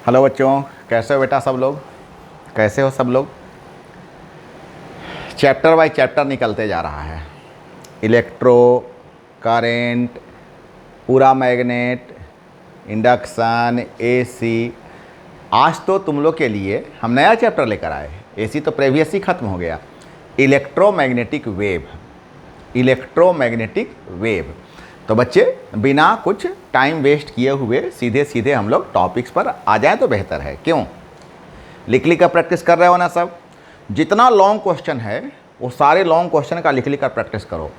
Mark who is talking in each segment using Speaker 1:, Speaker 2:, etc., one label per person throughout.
Speaker 1: Hello बच्चों, कैसे हो बेटा सब लोग? कैसे हो सब लोग? चैप्टर बाय चैप्टर निकलते जा रहा है। इलेक्ट्रो, करेंट, पूरा मैग्नेट, इंडक्शन, एसी। आज तो तुम लोग के लिए हम नया चैप्टर लेकर आए। एसी तो प्रीवियस ही ख़त्म हो गया। Electromagnetic wave, electromagnetic wave. तो बच्चे बिना कुछ टाइम वेस्ट किए हुए सीधे सीधे हम लोग टॉपिक्स पर आ जाएं तो बेहतर है। क्यों? लिख लिख कर प्रैक्टिस कर रहे हो ना सब? जितना लॉन्ग क्वेश्चन है वो सारे लॉन्ग क्वेश्चन का लिख लिख कर प्रैक्टिस करो।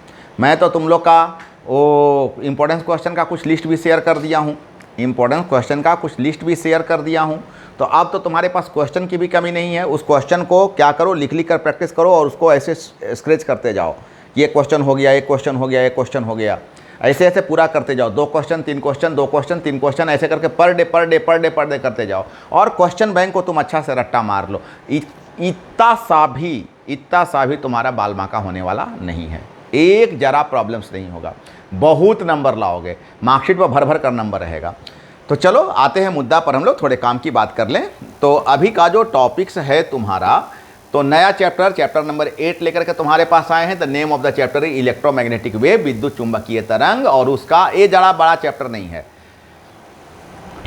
Speaker 1: मैं तो तुम लोग का वो इम्पोर्टेंस क्वेश्चन का कुछ लिस्ट भी शेयर कर दिया हूँ, इम्पोर्टेंस क्वेश्चन का कुछ लिस्ट भी शेयर कर दिया हूँ। तो अब तो तुम्हारे पास क्वेश्चन की भी कमी नहीं है। उस क्वेश्चन को क्या करो, लिख लिख कर प्रैक्टिस करो और उसको ऐसे स्क्रैच करते जाओ। ये क्वेश्चन हो गया, एक क्वेश्चन हो गया, एक क्वेश्चन हो गया, ऐसे ऐसे पूरा करते जाओ। 2 क्वेश्चन 3 क्वेश्चन, 2 क्वेश्चन 3 क्वेश्चन, ऐसे करके पर डे करते जाओ। और क्वेश्चन बैंक को तुम अच्छा से रट्टा मार लो। इतना सा भी तुम्हारा बाल बांका होने वाला नहीं है। एक जरा प्रॉब्लम्स नहीं होगा, बहुत नंबर लाओगे, मार्कशीट पर भर भर कर नंबर रहेगा। तो चलो आते हैं मुद्दा पर, हम लोग थोड़े काम की बात कर लें। तो अभी का जो टॉपिक्स है तुम्हारा, तो नया चैप्टर नंबर 8 लेकर के तुम्हारे पास आए हैं। The name of the chapter is electromagnetic wave, विद्युत चुंबकीय तरंग। और उसका ये ज़्यादा बड़ा चैप्टर नहीं है,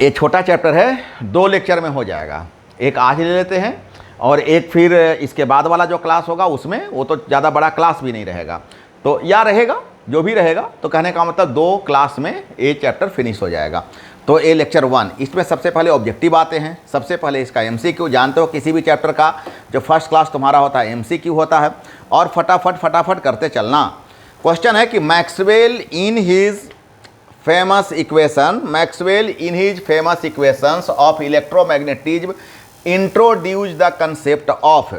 Speaker 1: ये छोटा चैप्टर है, 2 लेक्चर में हो जाएगा। एक आज ले लेते हैं और एक फिर इसके बाद वाला जो क्लास होगा उसमें, वो तो ज़्यादा बड़ा क्लास भी नहीं रहेगा, तो या रहेगा जो भी रहेगा। तो कहने का मतलब 2 क्लास में ये चैप्टर फिनिश हो जाएगा। तो ये लेक्चर 1, इसमें सबसे पहले ऑब्जेक्टिव आते हैं। सबसे पहले इसका एमसीक्यू। जानते हो किसी भी चैप्टर का जो फर्स्ट क्लास तुम्हारा होता है एमसीक्यू होता है। और फटाफट करते चलना। क्वेश्चन है कि Maxwell in his famous equations of electromagnetism introduce the concept of.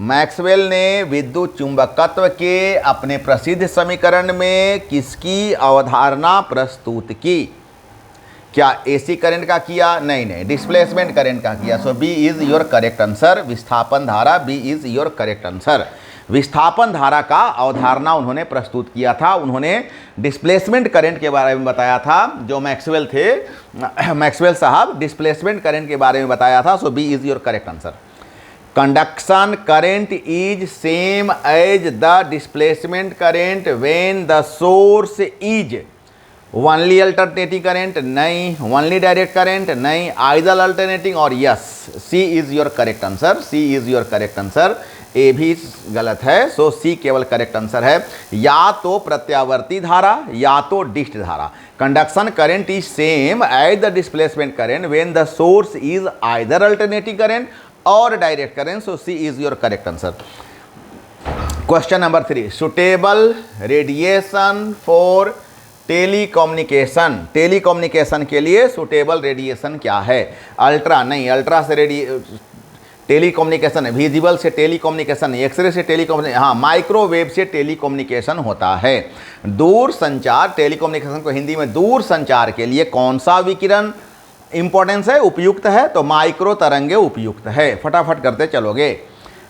Speaker 1: Maxwell ने विद्युत चुंबकत्व के अपने प्रसिद्ध समीकरण में किसकी अवधारणा प्रस्तुत की? क्या एसी करंट का किया? नहीं, डिस्प्लेसमेंट करंट का किया। So B is your correct answer. विस्थापन धारा, B is your correct answer. विस्थापन धारा का अवधारणा उन्होंने प्रस्तुत किया था। उन्होंने डिस्प्लेसमेंट करंट के बारे में बताया था। जो मैक्सवेल थे, मैक्सवेल साहब, डिस्प्लेसमेंट करंट के बारे में बताया था। So B is your correct answer. Conduction current is same as the displacement current when the source is only alternating current? नहीं। Only direct current? नहीं। आइदर अल्टरनेटिंग और yes. C is your correct answer. C is your correct answer. A भी गलत है, सो सी केवल correct answer है। या तो प्रत्यावर्ती धारा या तो डिस्ट धारा। Conduction current is same as the displacement current when the source is either alternating current और direct current. So C is your correct answer. Question number 3, suitable radiation for telecommunication के लिए सुटेबल रेडिएशन क्या है? Ultra? नहीं, ultra से telecommunication है। Visible से telecommunication, x ray से टेलीकम्युनिकेशन, हाँ, माइक्रोवेव से टेलीकम्युनिकेशन होता है। दूर संचार, टेलीकम्युनिकेशन को हिंदी में दूर संचार के लिए कौन सा विकिरण इंपॉर्टेंस है, उपयुक्त है? तो माइक्रो तरंगे उपयुक्त है। फटाफट करते चलोगे।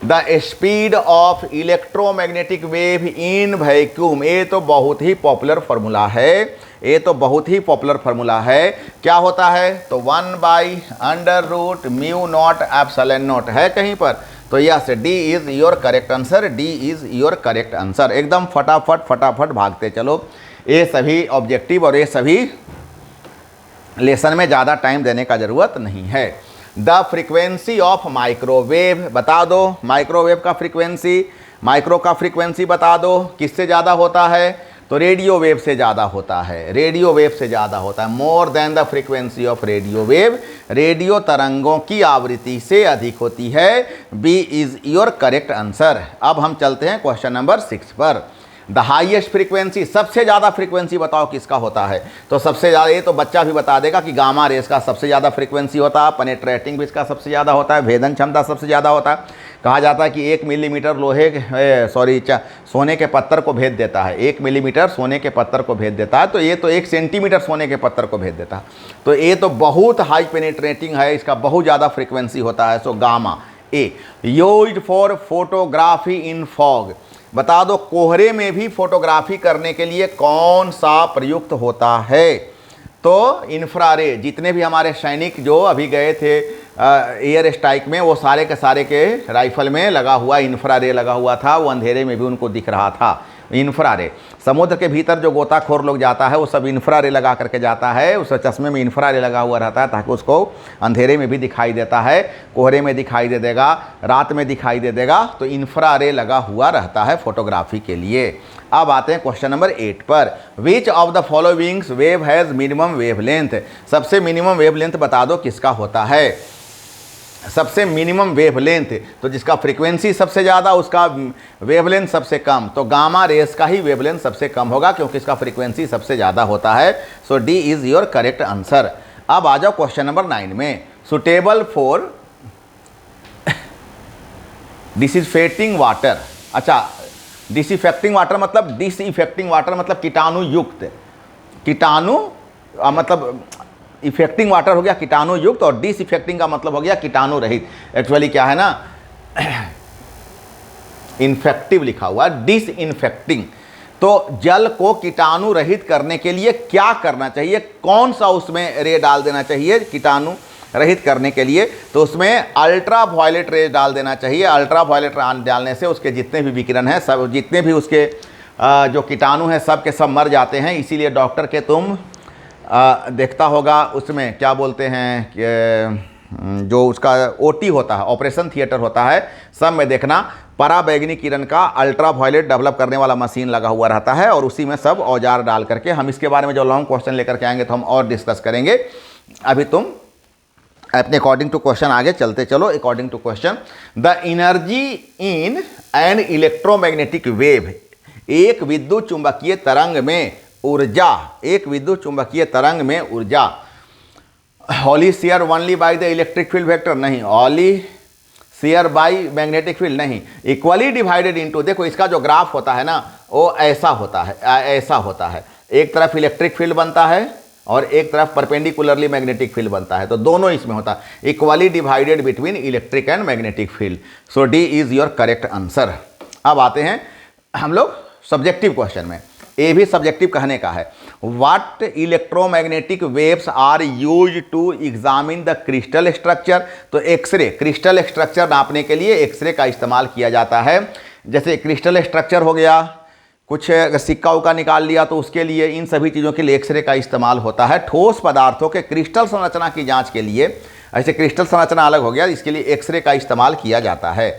Speaker 1: The speed of electromagnetic wave in vacuum, ये तो बहुत ही पॉपुलर फार्मूला है। ये तो बहुत ही पॉपुलर फार्मूला है। क्या होता है? तो 1/√μ0 है कहीं पर? तो yes, D is your correct answer. D is your correct answer. एकदम फटाफट भागते चलो। ये सभी ऑब्जेक्टिव और ये सभी लेसन में ज़्यादा टाइम देने का ज़रूरत नहीं है। द फ्रीक्वेंसी ऑफ माइक्रोवेव बता दो। माइक्रोवेव का फ्रीक्वेंसी, माइक्रो का फ्रीक्वेंसी बता दो। किससे ज़्यादा होता है? तो रेडियो वेव से ज़्यादा होता है। रेडियो वेव से ज़्यादा होता है। More than the frequency of radio wave, radio तरंगों की आवृत्ति से अधिक होती है। B is your correct answer. अब हम चलते हैं क्वेश्चन नंबर 6 पर। द हाईएस्ट फ्रीक्वेंसी, सबसे ज़्यादा फ्रीक्वेंसी बताओ किसका होता है? तो सबसे ज़्यादा, ये तो बच्चा भी बता देगा कि गामा रेस का सबसे ज़्यादा फ्रीक्वेंसी होता है। पेनेट्रेटिंग भी इसका सबसे ज़्यादा होता है। भेदन क्षमता सबसे ज़्यादा होता है। कहा जाता है कि 1 मिलीमीटर सोने के पत्थर को भेद देता है। 1 मिलीमीटर सोने के पत्थर को भेद देता है। तो ये तो 1 सेंटीमीटर सोने के पत्थर को भेद देता है। तो ये तो बहुत हाई पेनेट्रेटिंग है, इसका बहुत ज़्यादा फ्रीक्वेंसी होता है। So gamma A. Used for photography in fog, बता दो कोहरे में भी फोटोग्राफी करने के लिए कौन सा प्रयुक्त होता है? तो इंफ्रारे, जितने भी हमारे सैनिक जो अभी गए थे एयर स्ट्राइक में, वो सारे के सारे के राइफल में लगा हुआ इंफ्रारे लगा हुआ था, वो अंधेरे में भी उनको दिख रहा था। इंफ्रारे, समुद्र के भीतर जो गोताखोर लोग जाता है वो सब इंफ्रारे लगा करके जाता है, उस चश्मे में इंफ्रारे लगा हुआ रहता है ताकि उसको अंधेरे में भी दिखाई देता है, कोहरे में दिखाई दे देगा, रात में दिखाई दे देगा, तो इंफ्रारे लगा हुआ रहता है फोटोग्राफी के लिए। अब आते हैं क्वेश्चन नंबर 8 पर। Which of the followings wave has minimum wavelength, सबसे मिनिमम वेवलेंथ बता दो किसका होता है, सबसे मिनिमम वेवलेंथ, तो जिसका फ्रीक्वेंसी सबसे ज़्यादा उसका वेवलेंथ सबसे कम, तो गामा रेस का ही वेवलेंथ सबसे कम होगा क्योंकि इसका फ्रीक्वेंसी सबसे ज़्यादा होता है। So D is your correct answer. अब आ जाओ क्वेश्चन नंबर 9 में। सुटेबल फॉर डिसइंफेक्टिंग वाटर, अच्छा डिसइंफेक्टिंग वाटर मतलब डिसइंफेक्टिंग वाटर मतलब कीटाणु युक्त, कीटाणु मतलब इफेक्टिंग वाटर हो गया कीटाणु युक्त और डिसइंफेक्टिंग का मतलब हो गया कीटाणु रहित। एक्चुअली क्या है ना, इन्फेक्टिव लिखा हुआ, डिसइंफेक्टिंग। तो जल को कीटाणु रहित करने के लिए क्या करना चाहिए, कौन सा उसमें रे डाल देना चाहिए कीटाणु रहित करने के लिए, तो उसमें अल्ट्रा वायलेट रे डाल देना चाहिए। अल्ट्रा वायलेट डालने से उसके जितने भी विकिरण हैं सब, जितने भी उसके जो कीटाणु हैं सब के सब मर जाते हैं। इसीलिए डॉक्टर के तुम देखता होगा उसमें क्या बोलते हैं कि जो उसका ओटी होता है, ऑपरेशन थिएटर होता है, सब में देखना पराबैंगनी किरण का अल्ट्रा वायलेट डेवलप करने वाला मशीन लगा हुआ रहता है और उसी में सब औजार डाल करके, हम इसके बारे में जो लॉन्ग क्वेश्चन लेकर के आएंगे तो हम और डिस्कस करेंगे। अभी तुम अपने अकॉर्डिंग टू क्वेश्चन आगे चलते चलो। According to question, the energy in an electromagnetic wave, एक विद्युत चुंबकीय तरंग में ऊर्जा, एक विद्युत चुंबकीय तरंग में ऊर्जा, wholly share only by the electric field vector, नहीं, wholly share by magnetic field, नहीं, इक्वली डिवाइडेड इनटू, देखो इसका जो ग्राफ होता है ना वो ऐसा होता है, ऐसा होता है, एक तरफ इलेक्ट्रिक फील्ड बनता है और एक तरफ परपेंडिकुलरली मैग्नेटिक फील्ड बनता है, तो दोनों इसमें होता है, equally divided between electric and magnetic field. So D is your correct answer. अब आते हैं हम लोग सब्जेक्टिव क्वेश्चन में, ये भी सब्जेक्टिव कहने का है। What electromagnetic waves are use to examine the crystal structure, तो एक्सरे, क्रिस्टल स्ट्रक्चर नापने के लिए एक्सरे का इस्तेमाल किया जाता है। जैसे क्रिस्टल स्ट्रक्चर हो गया, कुछ सिक्का उक्का निकाल लिया तो उसके लिए, इन सभी चीज़ों के लिए एक्सरे का इस्तेमाल होता है। ठोस पदार्थों के क्रिस्टल संरचना की जाँच के लिए, ऐसे क्रिस्टल संरचना अलग हो गया, इसके लिए एक्सरे का इस्तेमाल किया जाता है।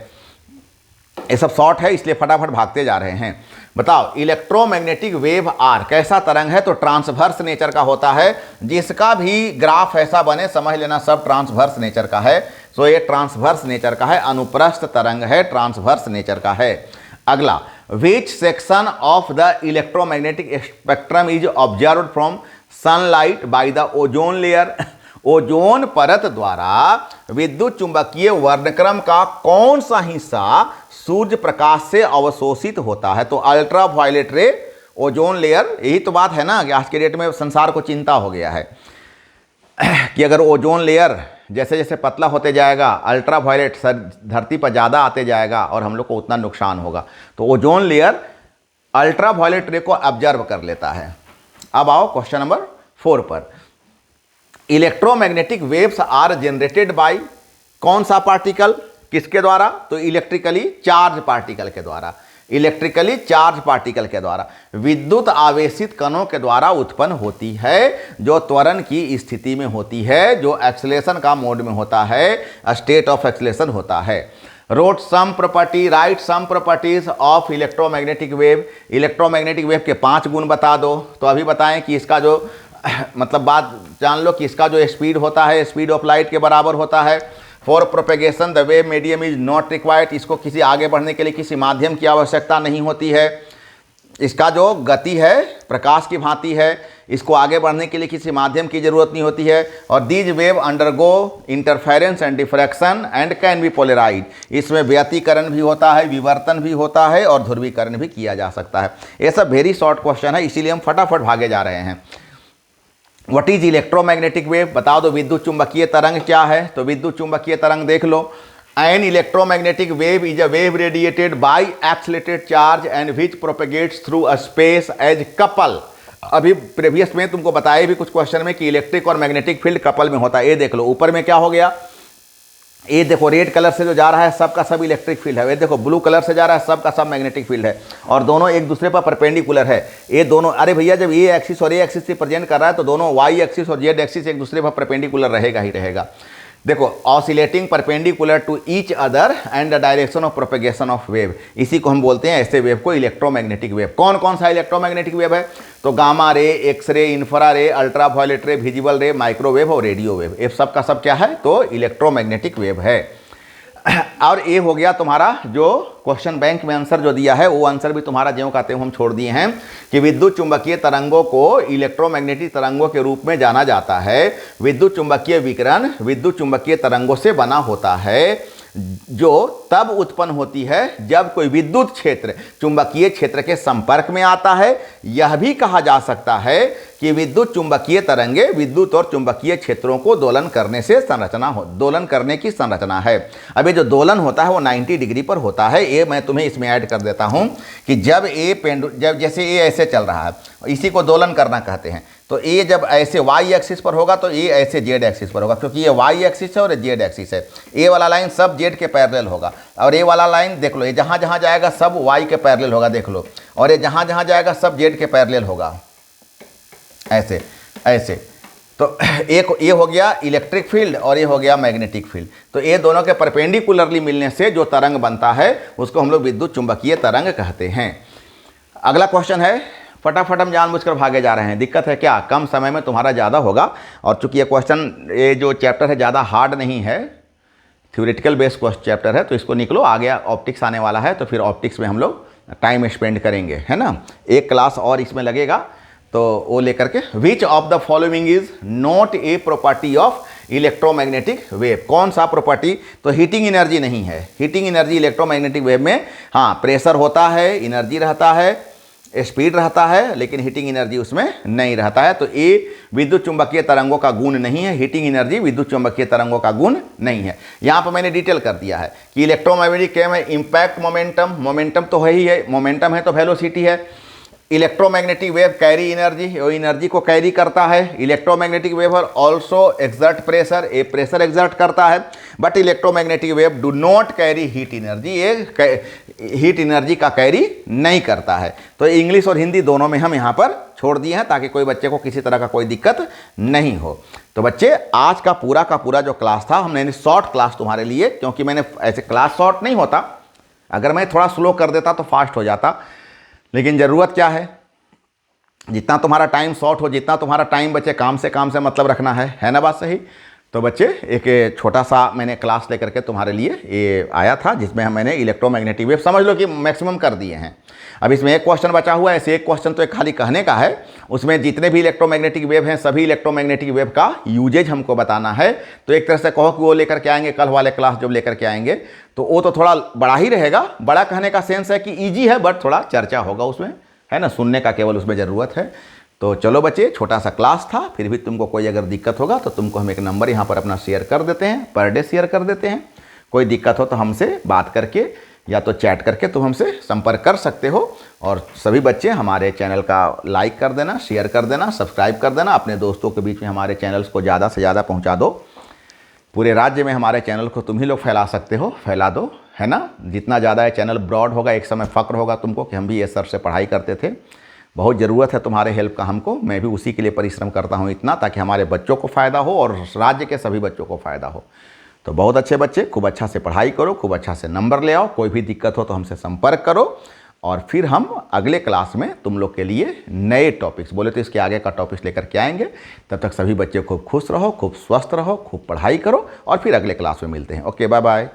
Speaker 1: ये सब शॉर्ट है इसलिए फटाफट भागते जा रहे हैं। बताओ इलेक्ट्रोमैग्नेटिक वेव आर कैसा तरंग है, तो ट्रांसवर्स नेचर का होता है। जिसका भी ग्राफ ऐसा बने समझ लेना सब ट्रांसवर्स नेचर का है। सो ये ट्रांसवर्स नेचर का है, अनुप्रस्थ तरंग है, ट्रांसवर्स नेचर का है। अगला, which section of the electromagnetic spectrum is observed from sunlight by the ozone layer, ozone परत द्वारा विद्युत चुंबकीय वर्णक्रम का कौन सा हिस्सा सूर्य प्रकाश से अवशोषित होता है, तो अल्ट्रा वायलेट रे, ओजोन लेयर। यही तो बात है ना कि आज के डेट में संसार को चिंता हो गया है कि अगर ओजोन लेयर जैसे जैसे पतला होते जाएगा, अल्ट्रा वायलेट धरती पर ज़्यादा आते जाएगा और हम लोग को उतना नुकसान होगा। तो ओजोन लेयर अल्ट्रा वायलेट रे को ऑब्जर्व कर लेता है। अब आओ क्वेश्चन नंबर 4 पर। Electromagnetic waves are generated by कौन सा पार्टिकल, किसके द्वारा, तो इलेक्ट्रिकली चार्ज पार्टिकल के द्वारा, इलेक्ट्रिकली चार्ज पार्टिकल के द्वारा, विद्युत आवेशित कणों के द्वारा उत्पन्न होती है, जो त्वरण की स्थिति में होती है, जो एक्सेलेरेशन का मोड में होता है, स्टेट ऑफ एक्सेलेरेशन होता है। Wrote some property, write some properties of electromagnetic wave, electromagnetic wave के 5 गुण बता दो। तो अभी बताएं कि इसका जो मतलब बात जान लो कि इसका जो स्पीड होता है स्पीड ऑफ लाइट के बराबर होता है। For propagation the wave medium is not required, इसको किसी आगे बढ़ने के लिए किसी माध्यम की आवश्यकता नहीं होती है। इसका जो गति है प्रकाश की भांति है, इसको आगे बढ़ने के लिए किसी माध्यम की जरूरत नहीं होती है। और these wave undergo interference and diffraction and can be polarise, इसमें व्यतिकरण भी होता है, विवर्तन भी होता है और ध्रुवीकरण भी किया जा सकता है। ये सब वेरी शॉर्ट क्वेश्चन है इसीलिए हम फटाफट भागे जा रहे हैं। व्हाट इज इलेक्ट्रोमैग्नेटिक वेव, बता दो विद्युत चुंबकीय तरंग क्या है, तो विद्युत चुंबकीय तरंग देख लो। An electromagnetic wave is a wave radiated by accelerated charge and which propagates through a space as couple अभी प्रीवियस में तुमको बताया भी कुछ क्वेश्चन में कि इलेक्ट्रिक और मैग्नेटिक फील्ड कपल में होता है। ये देख लो ऊपर में क्या हो गया, ये देखो रेड कलर से जो जा रहा है सब का सब इलेक्ट्रिक फील्ड है, ये देखो ब्लू कलर से जा रहा है सब का सब मैग्नेटिक फील्ड है, और दोनों एक दूसरे पर परपेंडिकुलर है। ये दोनों, अरे भैया जब ये एक्सिस और ये एक्सिस से प्रेजेंट कर रहा है तो दोनों वाई एक्सिस और जेड एक्सिस एक दूसरे पर परपेंडिकुलर रहेगा ही रहेगा। देखो oscillating perpendicular to each other and the direction of propagation of wave, इसी को हम बोलते हैं ऐसे वेव को इलेक्ट्रोमैग्नेटिक वेव। कौन कौन सा इलेक्ट्रोमैग्नेटिक वेव है, तो gamma ray, X ray, infra रे, अल्ट्रावायलेट रे, विजिबल रे, माइक्रोवेव और रेडियो वेव, ये सब का सब क्या है, तो इलेक्ट्रोमैग्नेटिक वेव है। और ये हो गया तुम्हारा जो क्वेश्चन बैंक में आंसर जो दिया है, वो आंसर भी तुम्हारा ज्यों कहते हैं हम छोड़ दिए हैं कि विद्युत चुंबकीय तरंगों को इलेक्ट्रोमैग्नेटिक तरंगों के रूप में जाना जाता है। विद्युत चुंबकीय विकिरण विद्युत चुंबकीय तरंगों से बना होता है, जो तब उत्पन्न होती है जब कोई विद्युत क्षेत्र चुंबकीय क्षेत्र के संपर्क में आता है। यह भी कहा जा सकता है कि विद्युत चुंबकीय तरंगे विद्युत और चुंबकीय क्षेत्रों को दोलन करने से दोलन करने की संरचना है। अब ये जो दोलन होता है वो 90 डिग्री पर होता है। ये मैं तुम्हें इसमें ऐड कर देता हूं कि जब जैसे ये ऐसे चल रहा है, इसी को दोलन करना कहते हैं। तो ये जब ऐसे वाई एक्सिस पर होगा तो ये ऐसे जेड एक्सिस पर होगा, क्योंकि ये वाई एक्सिस है और ये जेड एक्सिस है। ये वाला लाइन सब जेड के पैरेलल होगा, और ये वाला लाइन देख लो, ये जहाँ जहाँ जाएगा सब वाई के पैरेलल होगा, देख लो, और ये जहाँ जहाँ जाएगा सब जेड के पैरेलल होगा, ऐसे ऐसे। तो एक ये हो गया इलेक्ट्रिक फील्ड और ये हो गया मैग्नेटिक फील्ड। तो ये दोनों के परपेंडिकुलरली मिलने से जो तरंग बनता है उसको हम लोग विद्युत चुंबकीय तरंग कहते हैं। अगला क्वेश्चन है, फटाफट हम जानबूझकर भागे जा रहे हैं, दिक्कत है क्या, कम समय में तुम्हारा ज़्यादा होगा। और चूंकि ये क्वेश्चन, ये जो चैप्टर है ज़्यादा हार्ड नहीं है, थ्योरेटिकल बेस्ड क्वेश्चन चैप्टर है, तो इसको निकलो, आगे ऑप्टिक्स आने वाला है, तो फिर ऑप्टिक्स में हम लोग टाइम स्पेंड करेंगे, है ना। एक क्लास और इसमें लगेगा, तो वो लेकर के। Which of the following is not a property of electromagnetic wave, कौन सा प्रॉपर्टी, तो हीटिंग एनर्जी नहीं है। हीटिंग एनर्जी इलेक्ट्रोमैग्नेटिक वेव में, हाँ प्रेशर होता है, एनर्जी रहता है, स्पीड रहता है, लेकिन हीटिंग एनर्जी उसमें नहीं रहता है। तो ये विद्युत चुंबकीय तरंगों का गुण नहीं है, हीटिंग एनर्जी विद्युत चुंबकीय तरंगों का गुण नहीं है। यहाँ पर मैंने डिटेल कर दिया है कि इलेक्ट्रोमैग्नेटिक क्या है, इंपैक्ट मोमेंटम, मोमेंटम तो है ही है, मोमेंटम है तो वेलोसिटी है। इलेक्ट्रोमैग्नेटिक वेव कैरी एनर्जी, वो एनर्जी को कैरी करता है। Electromagnetic wave also exert pressure, ये प्रेशर एक्सर्ट करता है। But electromagnetic wave do not carry heat energy, ये हीट एनर्जी का कैरी नहीं करता है। तो इंग्लिश और हिंदी दोनों में हम यहाँ पर छोड़ दिए हैं ताकि कोई बच्चे को किसी तरह का कोई दिक्कत नहीं हो। तो बच्चे आज का पूरा जो क्लास था, हमने शॉर्ट क्लास तुम्हारे लिए, क्योंकि मैंने ऐसे क्लास शॉर्ट नहीं होता, अगर मैं थोड़ा स्लो कर देता तो फास्ट हो जाता, लेकिन ज़रूरत क्या है, जितना तुम्हारा टाइम शॉर्ट हो, जितना तुम्हारा टाइम बचे, काम से मतलब रखना है ना, बात सही। तो बच्चे एक छोटा सा मैंने क्लास लेकर के तुम्हारे लिए ये आया था, जिसमें मैंने इलेक्ट्रोमैग्नेटिक वेव समझ लो कि मैक्सिमम कर दिए हैं। अब इसमें एक क्वेश्चन बचा हुआ है, ऐसे एक क्वेश्चन तो एक खाली कहने का है, उसमें जितने भी इलेक्ट्रोमैग्नेटिक वेव हैं सभी इलेक्ट्रोमैग्नेटिक वेव का यूजेज हमको बताना है। तो एक तरह से कहो कि वो लेकर के आएंगे, कल वाले क्लास जब लेकर के आएंगे तो वो तो थोड़ा बड़ा ही रहेगा। बड़ा कहने का सेंस है कि ईजी है, बट थोड़ा चर्चा होगा उसमें, है ना, सुनने का केवल उसमें ज़रूरत है। तो चलो बच्चे, छोटा सा क्लास था, फिर भी तुमको कोई अगर दिक्कत होगा तो तुमको हम एक नंबर यहाँ पर अपना शेयर कर देते हैं, पर डे शेयर कर देते हैं। कोई दिक्कत हो तो हमसे बात करके या तो चैट करके तुम हमसे संपर्क कर सकते हो। और सभी बच्चे हमारे चैनल का लाइक कर देना, शेयर कर देना, सब्सक्राइब कर देना, अपने दोस्तों के बीच में हमारे चैनल्स को ज़्यादा से ज़्यादा पहुँचा दो। पूरे राज्य में हमारे चैनल को तुम ही लोग फैला सकते हो, फैला दो, है ना। जितना ज़्यादा ये चैनल ब्रॉड होगा, एक समय फ़क्र होगा तुमको कि हम भी ये सर से पढ़ाई करते थे। बहुत ज़रूरत है तुम्हारे हेल्प का हमको, मैं भी उसी के लिए परिश्रम करता हूँ इतना, ताकि हमारे बच्चों को फ़ायदा हो और राज्य के सभी बच्चों को फ़ायदा हो। तो बहुत अच्छे बच्चे, खूब अच्छा से पढ़ाई करो, खूब अच्छा से नंबर ले आओ। कोई भी दिक्कत हो तो हमसे संपर्क करो, और फिर हम अगले क्लास में तुम लोग के लिए नए टॉपिक्स, बोले तो इसके आगे का टॉपिक्स लेकर के आएंगे। तब तक सभी बच्चे खूब खुश रहो, खूब स्वस्थ रहो, खूब पढ़ाई करो, और फिर अगले क्लास में मिलते हैं। Okay, bye bye.